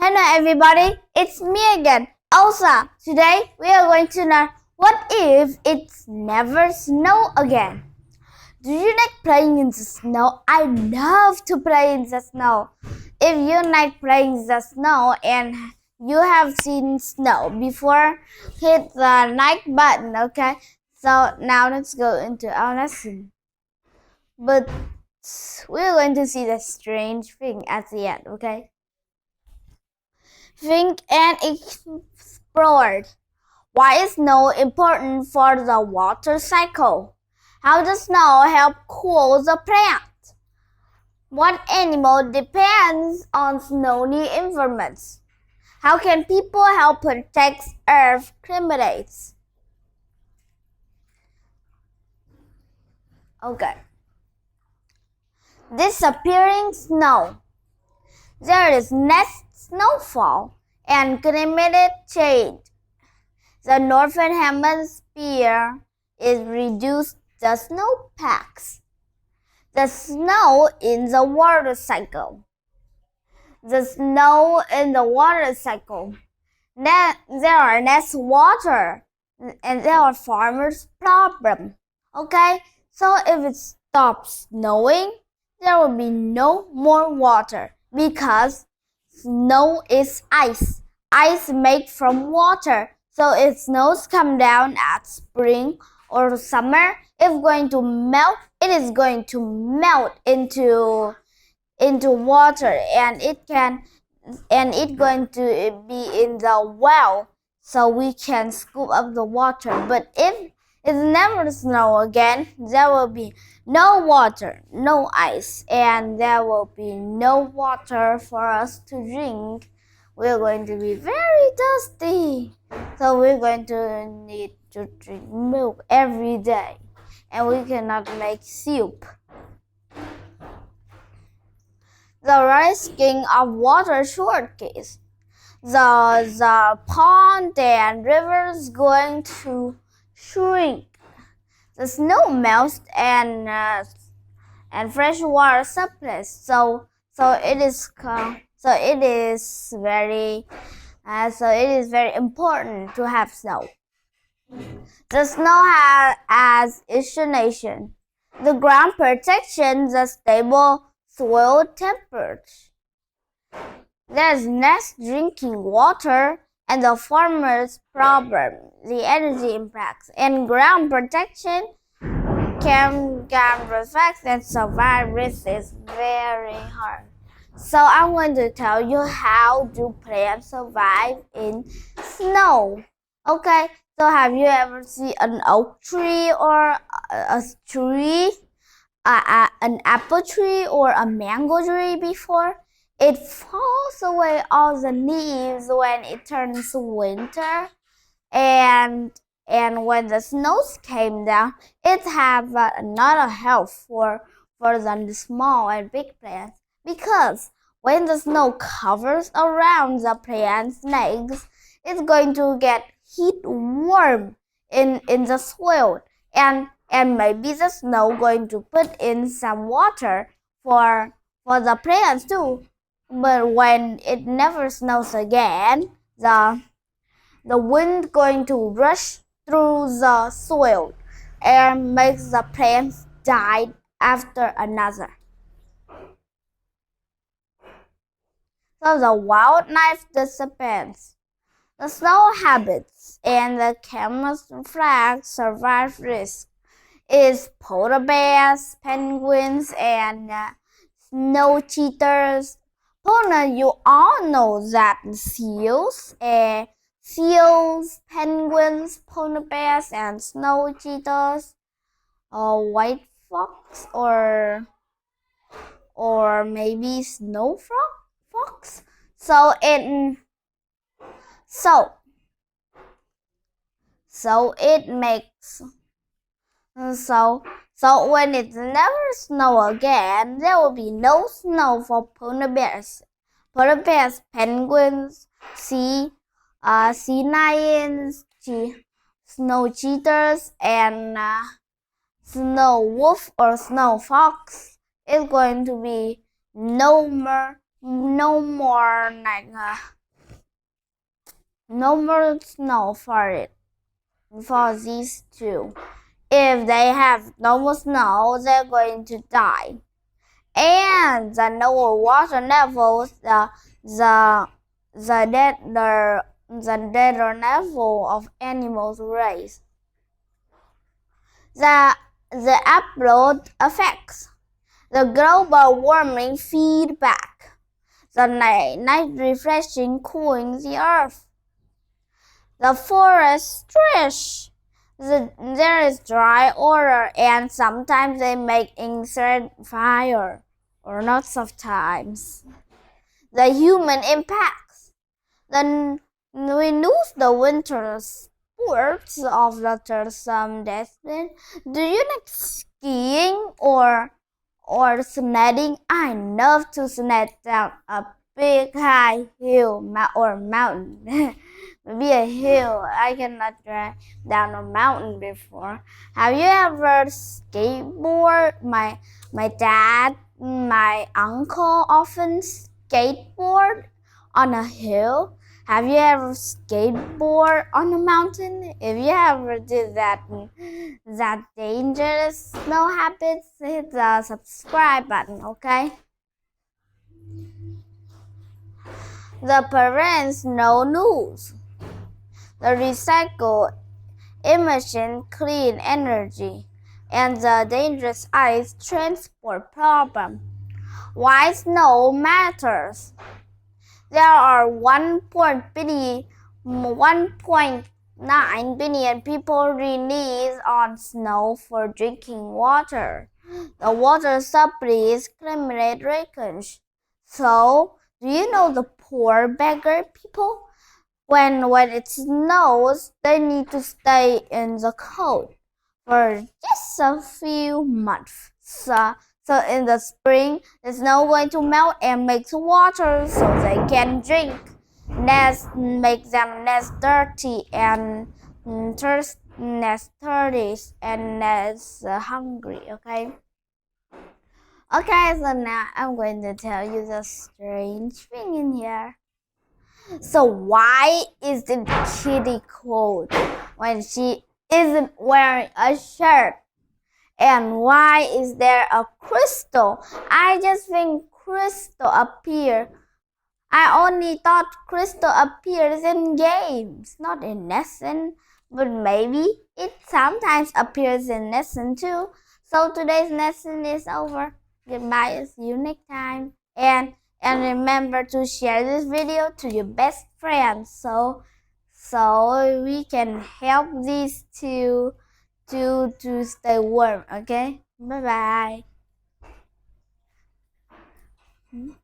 Hello everybody, it's me again, Elsa. Today we are going to learn what if it's never snow again. Do you like playing in the snow? I love to play in the snow. If you like playing in the snow and you have seen snow before, hit the like button, okay? So now let's go into our lesson. But we're going to see the strange thing at the end, okay? Think and explore. Why is snow important for the water cycle? How does snow help cool the plant? What animal depends on snowy environments? How can people help protect Earth climates? Okay. Disappearing snow. There is next snowfall and climate change. The northern hemisphere is reduced the snowpacks. The snow in the water cycle. The snow in the water cycle. Then there are less water and there are farmers' problem. Okay, so if it stops snowing, there will be no more water because snow is ice. Ice made from water. So if snows come down at spring or summer, it's going to melt. It is going to melt into water, and it's going to be in the well, so we can scoop up the water. But if it never snow again, there will be no water, no ice, and there will be no water for us to drink. We're going to be very thirsty. So we're going to need to drink milk every day. And we cannot make soup. The rising of water shortages. The pond and rivers going to shrink. The snow melts and fresh water surplus. So it is very important to have snow. The snow has insulation. The ground protects the stable soil temperature. There's less drinking water and the farmer's problem, the energy impacts, and ground protection can reflect and survive. This is very hard. So I'm going to tell you how do plants survive in snow. Okay, so have you ever seen an oak tree or a tree, an apple tree or a mango tree before? It falls away all the leaves when it turns winter, and when the snows came down, it have another help for the small and big plants. Because when the snow covers around the plant's legs, it's going to get heat warm in the soil, and maybe the snow going to put in some water for the plants too. But when it never snows again, the wind going to rush through the soil and makes the plants die after another. So the wildlife disappears. The snow habits and the camouflage survival risk is polar bears, penguins, and snow cheetahs. Polar, you all know that seals, penguins, polar bears, and snow cheetahs, white fox, or maybe snow fox. So it makes when it never snow again, there will be no snow for polar bears, penguins, sea lions, snow cheetahs, and snow wolf or snow fox. It's going to be no more no more no more snow for these two. If they have no more snow, they're going to die. And the lower water levels, the deader level of animals rise. The upload affects the global warming feedback. The night refreshing cooling the earth. The forest stretch. There is dry order, and sometimes they make insect fire, or lots of times. The human impacts. Then we lose the winter sports of the some discipline. Do you like skiing or sledding? I love to sled down a big high hill or mountain. Maybe a hill. I cannot drive down a mountain before. Have you ever skateboard? My dad, my uncle often skateboard on a hill. Have you ever skateboard on a mountain? If you ever did that dangerous snow habits, hit the subscribe button, okay? The parents no news. The recycle emission clean energy and the dangerous ice transport problem. Why snow matters? There are 1.9 billion people released on snow for drinking water. The water supply is climate wreckage. So, do you know the poor beggar people? When it snows, they need to stay in the cold for just a few months. So in the spring, the snow going to melt and make water so they can drink. Make them less dirty and less thirsty and less hungry. Okay. Okay, so now I'm going to tell you the strange thing in here. So why is the kitty cold when she isn't wearing a shirt? And why is there a crystal? I just think crystal appear. I only thought crystal appears in games, not in lesson. But maybe it sometimes appears in lesson too. So today's lesson is over. Goodbye, see you next time. And remember to share this video to your best friends so we can help these two to stay warm, okay? Bye bye.